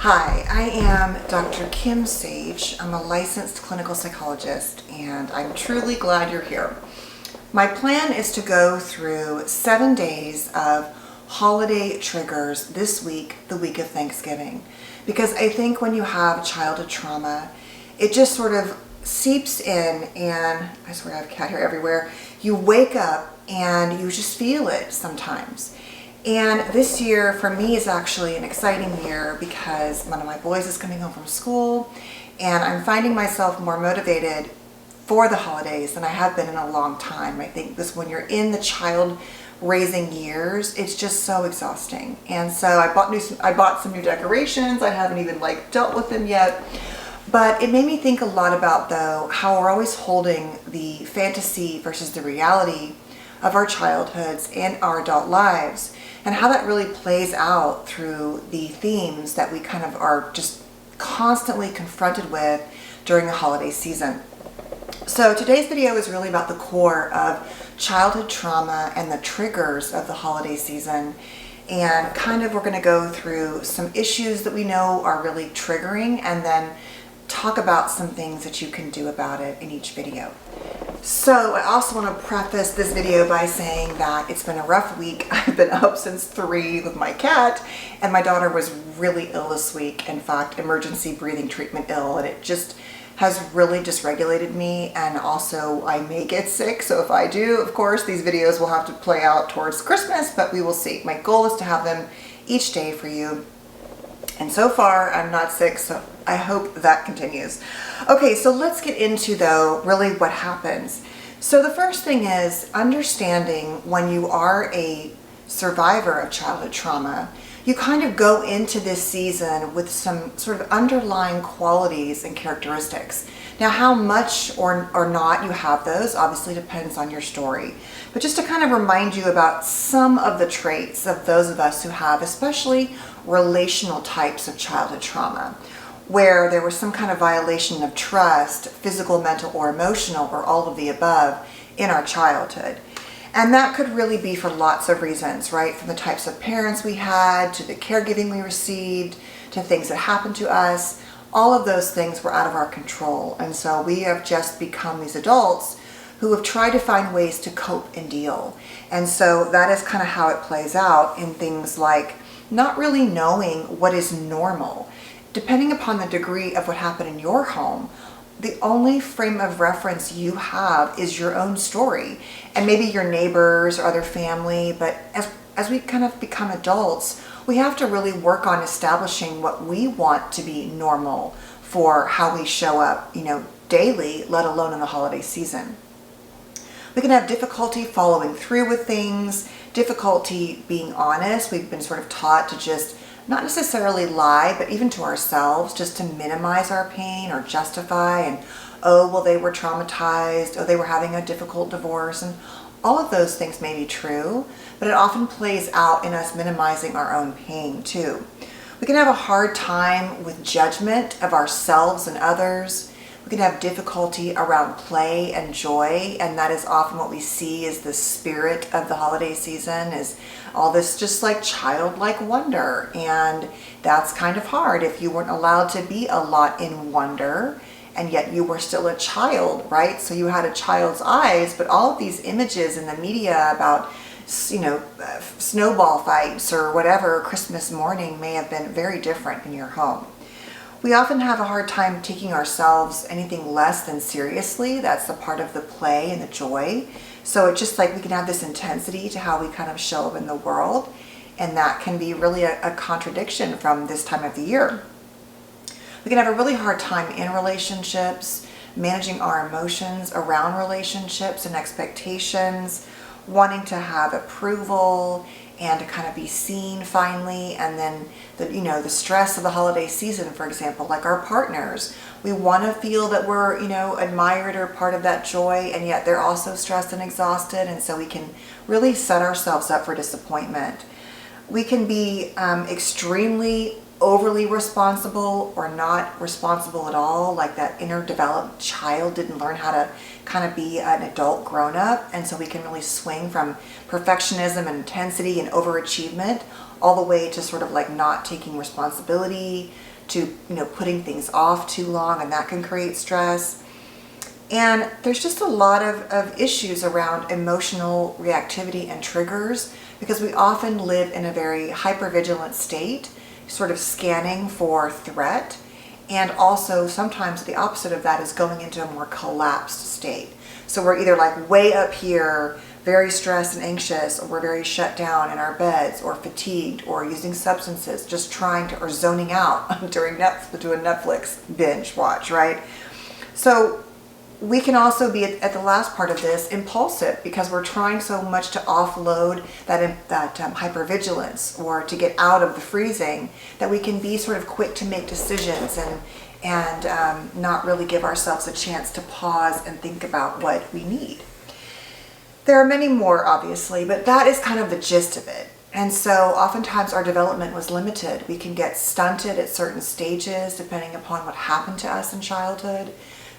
Hi, I am Dr. Kim Sage. I'm a licensed clinical psychologist, and I'm truly glad you're here. My plan is to go through 7 days of holiday triggers this week, the week of Thanksgiving, because I think when you have childhood trauma, it just sort of seeps in, and I swear I have a cat hair everywhere. You wake up and you just feel it sometimes. And this year for me is actually an exciting year because one of my boys is coming home from school, and I'm finding myself more motivated for the holidays than I have been in a long time. I think this, when you're in the child raising years, it's just so exhausting. And so I bought some new decorations. I haven't even dealt with them yet. But it made me think a lot about, though, how we're always holding the fantasy versus the reality of our childhoods and our adult lives, and how that really plays out through the themes that we kind of are just constantly confronted with during the holiday season. So today's video is really about the core of childhood trauma and the triggers of the holiday season. And kind of we're going to go through some issues that we know are really triggering, and then talk about some things that you can do about it in each video. So I also want to preface this video by saying that it's been a rough week. I've been up since 3 with my cat, and my daughter was really ill this week. In fact, emergency breathing treatment ill, and it just has really dysregulated me, and also I may get sick. So if I do, of course, these videos will have to play out towards Christmas, but we will see. My goal is to have them each day for you. And so far, I'm not sick, so I hope that continues. Okay, so let's get into, though, really what happens. So the first thing is understanding when you are a survivor of childhood trauma, you kind of go into this season with some sort of underlying qualities and characteristics. Now, how much or not you have those obviously depends on your story. But just to kind of remind you about some of the traits of those of us who have especially relational types of childhood trauma, where there was some kind of violation of trust, physical, mental, or emotional, or all of the above in our childhood. And that could really be for lots of reasons, right? From the types of parents we had, to the caregiving we received, to things that happened to us. All of those things were out of our control. And so we have just become these adults who have tried to find ways to cope and deal. And so that is kind of how it plays out in things like not really knowing what is normal. Depending upon the degree of what happened in your home, the only frame of reference you have is your own story, and maybe your neighbors or other family. But as we kind of become adults, we have to really work on establishing what we want to be normal for how we show up, daily, let alone in the holiday season. We can have difficulty following through with things, difficulty being honest. We've been sort of taught to just not necessarily lie, but even to ourselves, just to minimize our pain or justify, and oh, well, they were traumatized, oh, they were having a difficult divorce, and all of those things may be true, but it often plays out in us minimizing our own pain too. We can have a hard time with judgment of ourselves and others. We can have difficulty around play and joy, and that is often what we see is the spirit of the holiday season, is all this just like childlike wonder. And that's kind of hard if you weren't allowed to be a lot in wonder, and yet you were still a child, right? So you had a child's eyes, but all of these images in the media about snowball fights or whatever, Christmas morning, may have been very different in your home. We often have a hard time taking ourselves anything less than seriously. That's the part of the play and the joy. So it's just like we can have this intensity to how we kind of show up in the world, and that can be really a contradiction from this time of the year. We can have a really hard time in relationships, managing our emotions around relationships and expectations, wanting to have approval and to kind of be seen finally. And then the stress of the holiday season, for example, like our partners, we want to feel that we're admired or part of that joy, and yet they're also stressed and exhausted, and so we can really set ourselves up for disappointment. We can be extremely overly responsible or not responsible at all, like that inner developed child didn't learn how to kind of be an adult grown-up, and so we can really swing from perfectionism and intensity and overachievement all the way to sort of like not taking responsibility, to, putting things off too long, and that can create stress. And there's just a lot of issues around emotional reactivity and triggers, because we often live in a very hypervigilant state, sort of scanning for threat. And also sometimes the opposite of that is going into a more collapsed state. So we're either like way up here, very stressed and anxious, or we're very shut down in our beds, or fatigued, or using substances, just trying to, or zoning out during to a Netflix binge watch, right? So we can also be at the last part of this impulsive, because we're trying so much to offload that hypervigilance, or to get out of the freezing, that we can be sort of quick to make decisions and not really give ourselves a chance to pause and think about what we need. There are many more, obviously, but that is kind of the gist of it. And so oftentimes our development was limited. We can get stunted at certain stages depending upon what happened to us in childhood.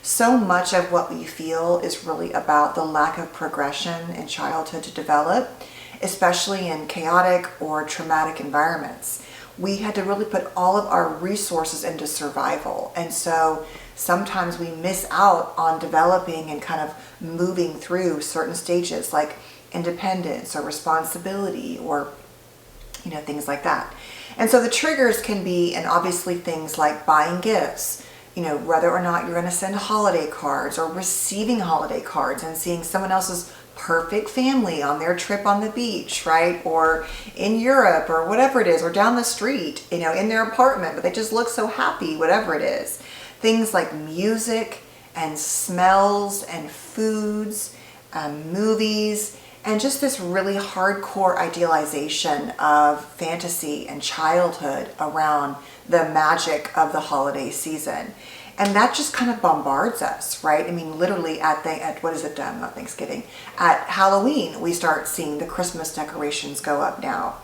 So much of what we feel is really about the lack of progression in childhood to develop, especially in chaotic or traumatic environments. We had to really put all of our resources into survival. And so sometimes we miss out on developing and kind of moving through certain stages like independence or responsibility, or things like that. And so the triggers can be, and obviously things like buying gifts, whether or not you're going to send holiday cards, or receiving holiday cards and seeing someone else's perfect family on their trip on the beach, right? Or in Europe, or whatever it is, or down the street, in their apartment, but they just look so happy, whatever it is. Things like music and smells and foods, movies, and just this really hardcore idealization of fantasy and childhood around the magic of the holiday season. And that just kind of bombards us, right? I mean, literally at not Thanksgiving, at Halloween, we start seeing the Christmas decorations go up now.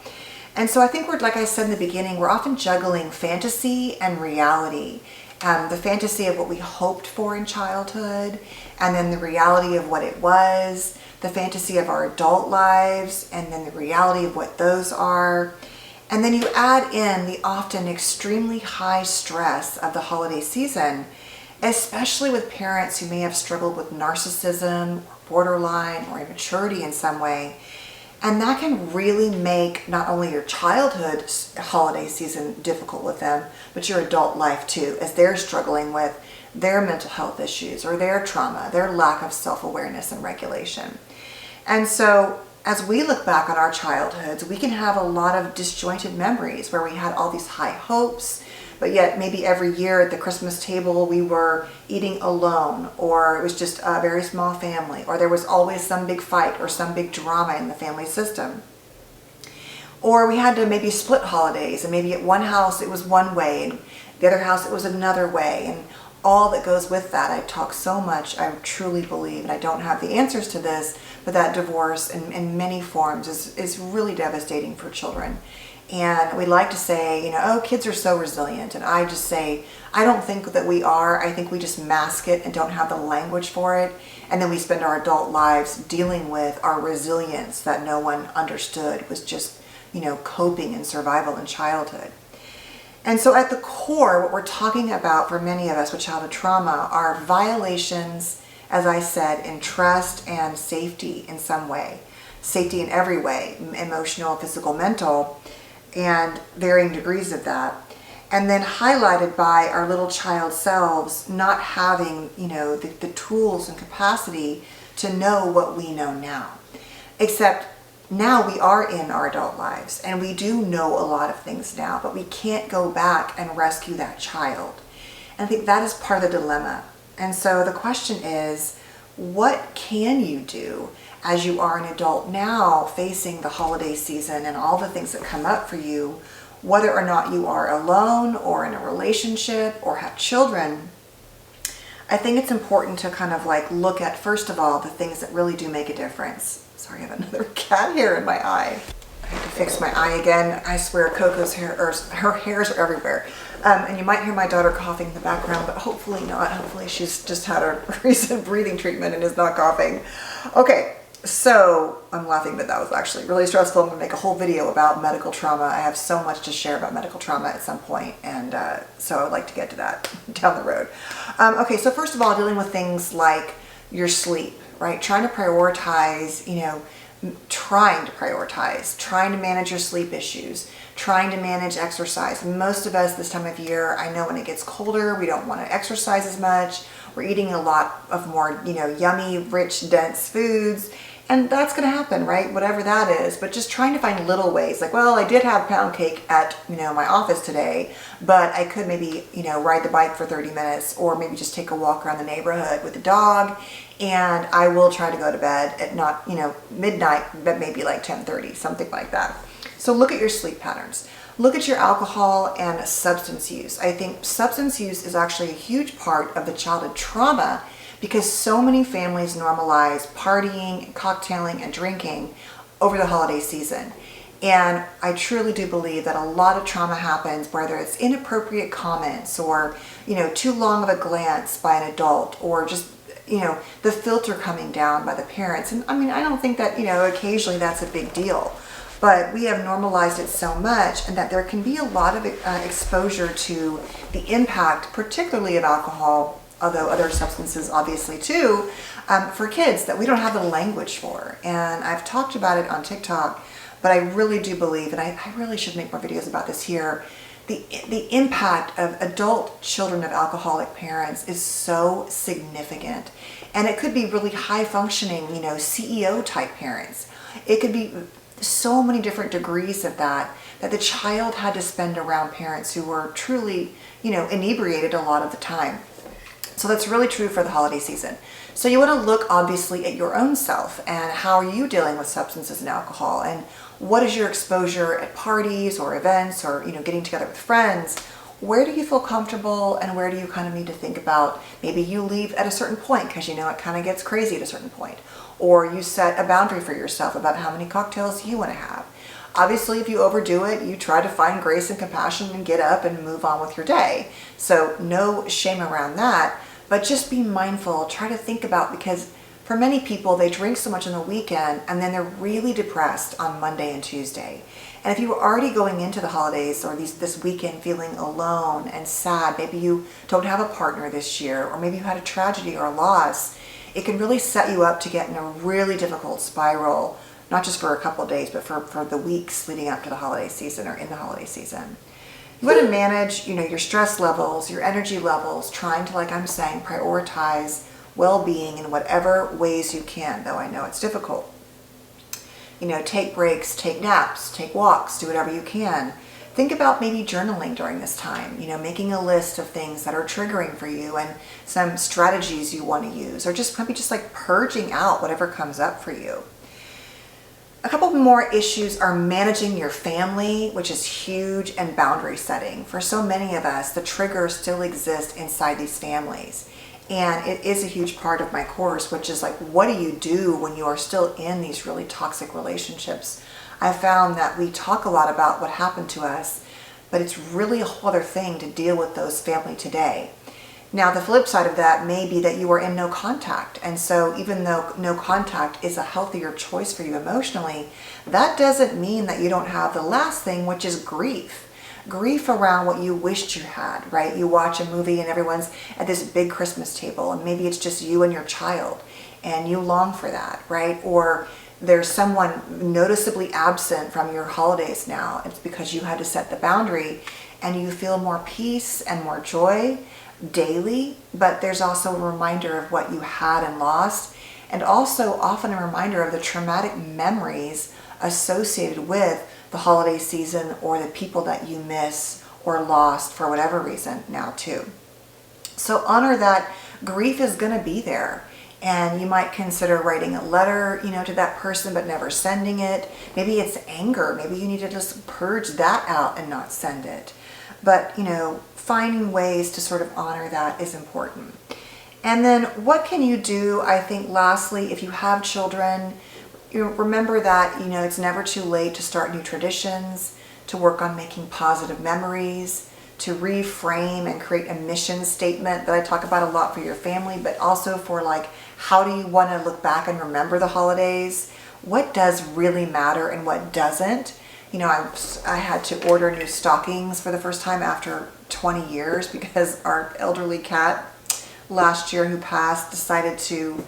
And so I think like I said in the beginning, we're often juggling fantasy and reality. The fantasy of what we hoped for in childhood, and then the reality of what it was, the fantasy of our adult lives, and then the reality of what those are. And then you add in the often extremely high stress of the holiday season, especially with parents who may have struggled with narcissism, or borderline, or immaturity in some way. And that can really make not only your childhood holiday season difficult with them, but your adult life too, as they're struggling with their mental health issues, or their trauma, their lack of self-awareness and regulation. And so as we look back on our childhoods, we can have a lot of disjointed memories where we had all these high hopes, but yet maybe every year at the Christmas table we were eating alone, or it was just a very small family, or there was always some big fight or some big drama in the family system. Or we had to maybe split holidays, and maybe at one house it was one way, and the other house it was another way, and all that goes with that. I talk so much, I truly believe, and I don't have the answers to this, but that divorce in many forms is really devastating for children. And we like to say, oh, kids are so resilient. And I just say, I don't think that we are. I think we just mask it and don't have the language for it. And then we spend our adult lives dealing with our resilience that no one understood, was just, coping and survival in childhood. And so at the core, what we're talking about for many of us with childhood trauma are violations, as I said, in trust and safety in some way. Safety in every way, emotional, physical, mental, and varying degrees of that. And then highlighted by our little child selves not having, the tools and capacity to know what we know now. Except now we are in our adult lives, and we do know a lot of things now, but we can't go back and rescue that child. And I think that is part of the dilemma. And so the question is, what can you do as you are an adult now, facing the holiday season and all the things that come up for you, whether or not you are alone or in a relationship or have children? I think it's important to kind of look at, first of all, the things that really do make a difference. Sorry, I have another cat hair in my eye. I have to fix my eye again. I swear Coco's hair, or her hairs are everywhere. And you might hear my daughter coughing in the background, but hopefully not. Hopefully she's just had a recent breathing treatment and is not coughing. Okay, So I'm laughing, but that was actually really stressful. I'm going to make a whole video about medical trauma. I have so much to share about medical trauma at some point, and so I would like to get to that down the road. Okay, so first of all, dealing with things like your sleep, right? Trying to prioritize, trying to manage your sleep issues, trying to manage exercise. Most of us this time of year, I know when it gets colder, we don't want to exercise as much. We're eating a lot of more, yummy, rich, dense foods. And that's going to happen, right? Whatever that is. But just trying to find little ways. Like, well, I did have pound cake at, my office today, but I could maybe, ride the bike for 30 minutes or maybe just take a walk around the neighborhood with the dog. And I will try to go to bed at not, midnight, but maybe like 10:30, something like that. So look at your sleep patterns. Look at your alcohol and substance use. I think substance use is actually a huge part of the childhood trauma because so many families normalize partying, and cocktailing, and drinking over the holiday season. And I truly do believe that a lot of trauma happens, whether it's inappropriate comments or, too long of a glance by an adult or just, the filter coming down by the parents. And I mean, I don't think that, occasionally that's a big deal. But we have normalized it so much and that there can be a lot of exposure to the impact, particularly of alcohol, although other substances obviously too, for kids that we don't have the language for. And I've talked about it on TikTok, but I really do believe, and I really should make more videos about this here, the impact of adult children of alcoholic parents is so significant. And it could be really high functioning, CEO type parents. It could be so many different degrees of that the child had to spend around parents who were truly, inebriated a lot of the time. So that's really true for the holiday season. So you want to look obviously at your own self and how are you dealing with substances and alcohol and what is your exposure at parties or events or, getting together with friends. Where do you feel comfortable and where do you kind of need to think about maybe you leave at a certain point because it kind of gets crazy at a certain point. Or you set a boundary for yourself about how many cocktails you want to have. Obviously, if you overdo it, you try to find grace and compassion and get up and move on with your day. So no shame around that, but just be mindful. Try to think about, because for many people, they drink so much on the weekend and then they're really depressed on Monday and Tuesday. And if you were already going into the holidays or this weekend feeling alone and sad, maybe you don't have a partner this year, or maybe you had a tragedy or a loss, it can really set you up to get in a really difficult spiral, not just for a couple of days, but for the weeks leading up to the holiday season or in the holiday season. You want to manage, your stress levels, your energy levels, trying to, like I'm saying, prioritize well-being in whatever ways you can, though I know it's difficult. Take breaks, take naps, take walks, do whatever you can. Think about maybe journaling during this time, making a list of things that are triggering for you and some strategies you want to use, or just maybe just like purging out whatever comes up for you. A couple more issues are managing your family, which is huge, and boundary setting. For so many of us, the triggers still exist inside these families. And it is a huge part of my course, which is like, what do you do when you are still in these really toxic relationships? I found that we talk a lot about what happened to us, but it's really a whole other thing to deal with those family today. Now, the flip side of that may be that you are in no contact. And so even though no contact is a healthier choice for you emotionally, that doesn't mean that you don't have the last thing, which is grief. Grief around what you wished you had, right? You watch a movie and everyone's at this big Christmas table and maybe it's just you and your child and you long for that, right? Or there's someone noticeably absent from your holidays now. It's because you had to set the boundary and you feel more peace and more joy daily, but there's also a reminder of what you had and lost, and also often a reminder of the traumatic memories associated with the holiday season or the people that you miss or lost for whatever reason now too. So honor that grief is going to be there. And you might consider writing a letter, to that person, but never sending it. Maybe it's anger. Maybe you need to just purge that out and not send it. But, finding ways to sort of honor that is important. And then what can you do? I think lastly, if you have children, remember that, it's never too late to start new traditions, to work on making positive memories, to reframe and create a mission statement that I talk about a lot for your family, but also for like how do you want to look back and remember the holidays? What does really matter and what doesn't? You know, I had to order new stockings for the first time after 20 years because our elderly cat last year who passed decided to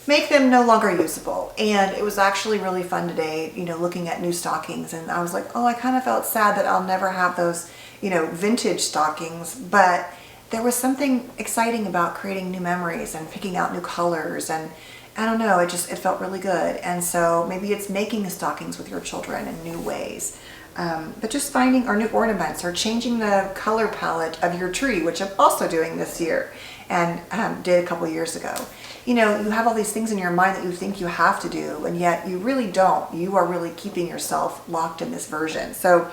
make them no longer usable. And it was actually really fun today, you know, looking at new stockings. And I was like, oh, I kind of felt sad that I'll never have those, you know, vintage stockings. But there was something exciting about creating new memories and picking out new colors. And I don't know, it felt really good. And so maybe it's making the stockings with your children in new ways. But just finding our new ornaments or changing the color palette of your tree, which I'm also doing this year and did a couple years ago. You know, you have all these things in your mind that you think you have to do, and yet you really don't. You are really keeping yourself locked in this version. So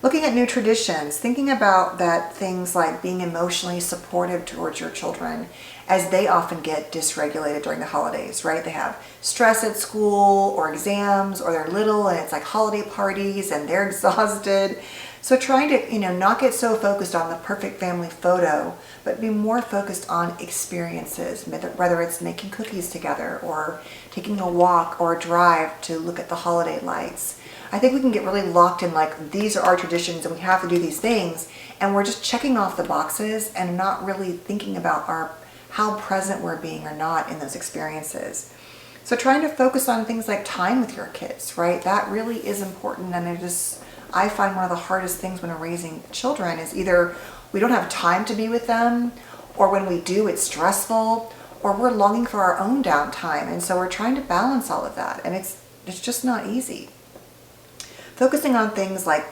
looking at new traditions, thinking about that things like being emotionally supportive towards your children as they often get dysregulated during the holidays, right? They have stress at school or exams, or they're little and it's like holiday parties and they're exhausted. So trying to, you know, not get so focused on the perfect family photo, but be more focused on experiences, whether it's making cookies together or taking a walk or a drive to look at the holiday lights. I think we can get really locked in like, these are our traditions and we have to do these things, and we're just checking off the boxes and not really thinking about how present we're being or not in those experiences. So trying to focus on things like time with your kids, right? That really is important, and I find one of the hardest things when raising children is either we don't have time to be with them, or when we do, it's stressful, or we're longing for our own downtime. And so we're trying to balance all of that, and it's just not easy. Focusing on things like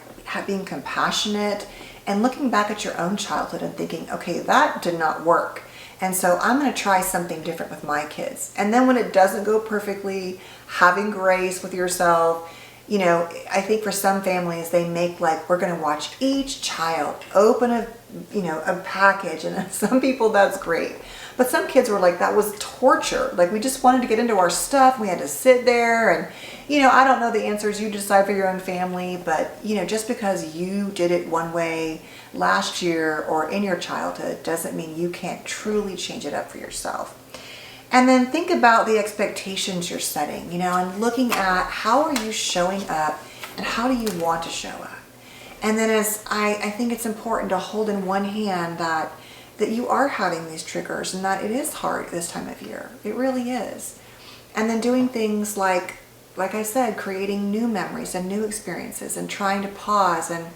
being compassionate and looking back at your own childhood and thinking, okay, that did not work. And so I'm going to try something different with my kids. And then when it doesn't go perfectly, having grace with yourself. You know, I think for some families, they make like, we're going to watch each child open a package. And some people, that's great. But some kids were like, that was torture. Like, we just wanted to get into our stuff. We had to sit there and, you know, I don't know the answers. You decide for your own family. But, you know, just because you did it one way last year or in your childhood doesn't mean you can't truly change it up for yourself. And then think about the expectations you're setting, you know, and looking at how are you showing up and how do you want to show up. And then I think it's important to hold in one hand that you are having these triggers and that it is hard this time of year. It really is. And then doing things like I said, creating new memories and new experiences and trying to pause and,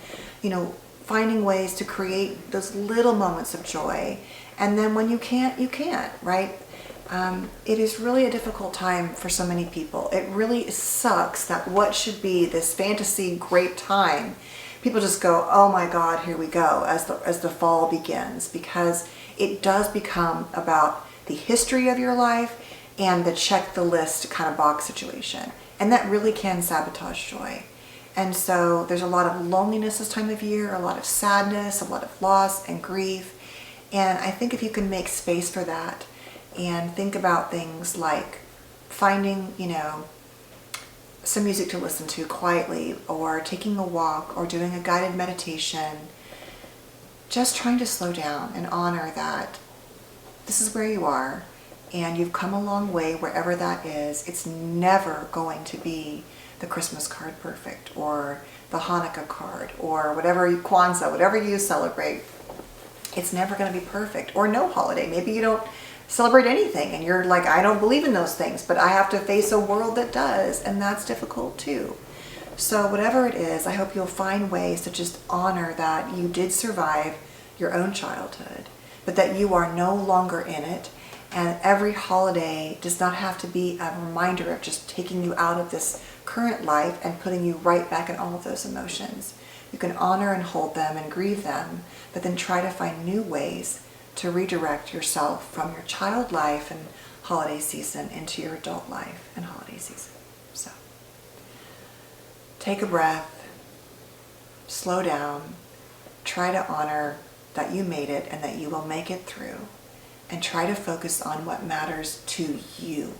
you know, finding ways to create those little moments of joy. And then when you can't, you can't, right? It is really a difficult time for so many people. It really sucks that what should be this fantasy great time, people just go, oh my God, here we go, as the fall begins, because it does become about the history of your life and the check the list kind of box situation. And that really can sabotage joy. And so there's a lot of loneliness this time of year, a lot of sadness, a lot of loss and grief. And I think if you can make space for that, and think about things like finding, you know, some music to listen to quietly, or taking a walk, or doing a guided meditation. Just trying to slow down and honor that this is where you are, and you've come a long way wherever that is. It's never going to be the Christmas card perfect, or the Hanukkah card, or whatever, Kwanzaa, whatever you celebrate. It's never going to be perfect, or no holiday. Maybe you don't celebrate anything and you're like, I don't believe in those things, but I have to face a world that does, and that's difficult too. So whatever it is, I hope you'll find ways to just honor that you did survive your own childhood, but that you are no longer in it. And every holiday does not have to be a reminder of just taking you out of this current life and putting you right back in all of those emotions. You can honor and hold them and grieve them, but then try to find new ways to redirect yourself from your child life and holiday season into your adult life and holiday season. So take a breath, slow down, try to honor that you made it and that you will make it through, and try to focus on what matters to you,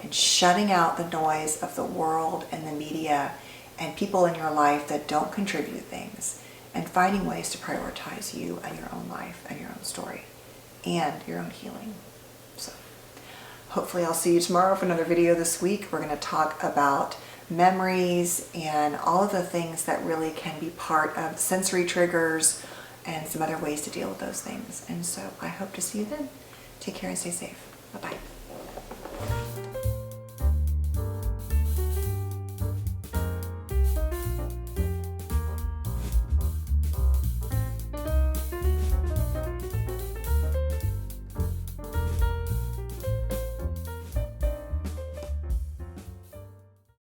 and shutting out the noise of the world and the media and people in your life that don't contribute things, and finding ways to prioritize you and your own life and your own story and your own healing. So Hopefully I'll see you tomorrow for another video this week. We're going to talk about memories and all of the things that really can be part of sensory triggers and some other ways to deal with those things. And so I hope to see you then. Take care and stay safe. Bye-bye.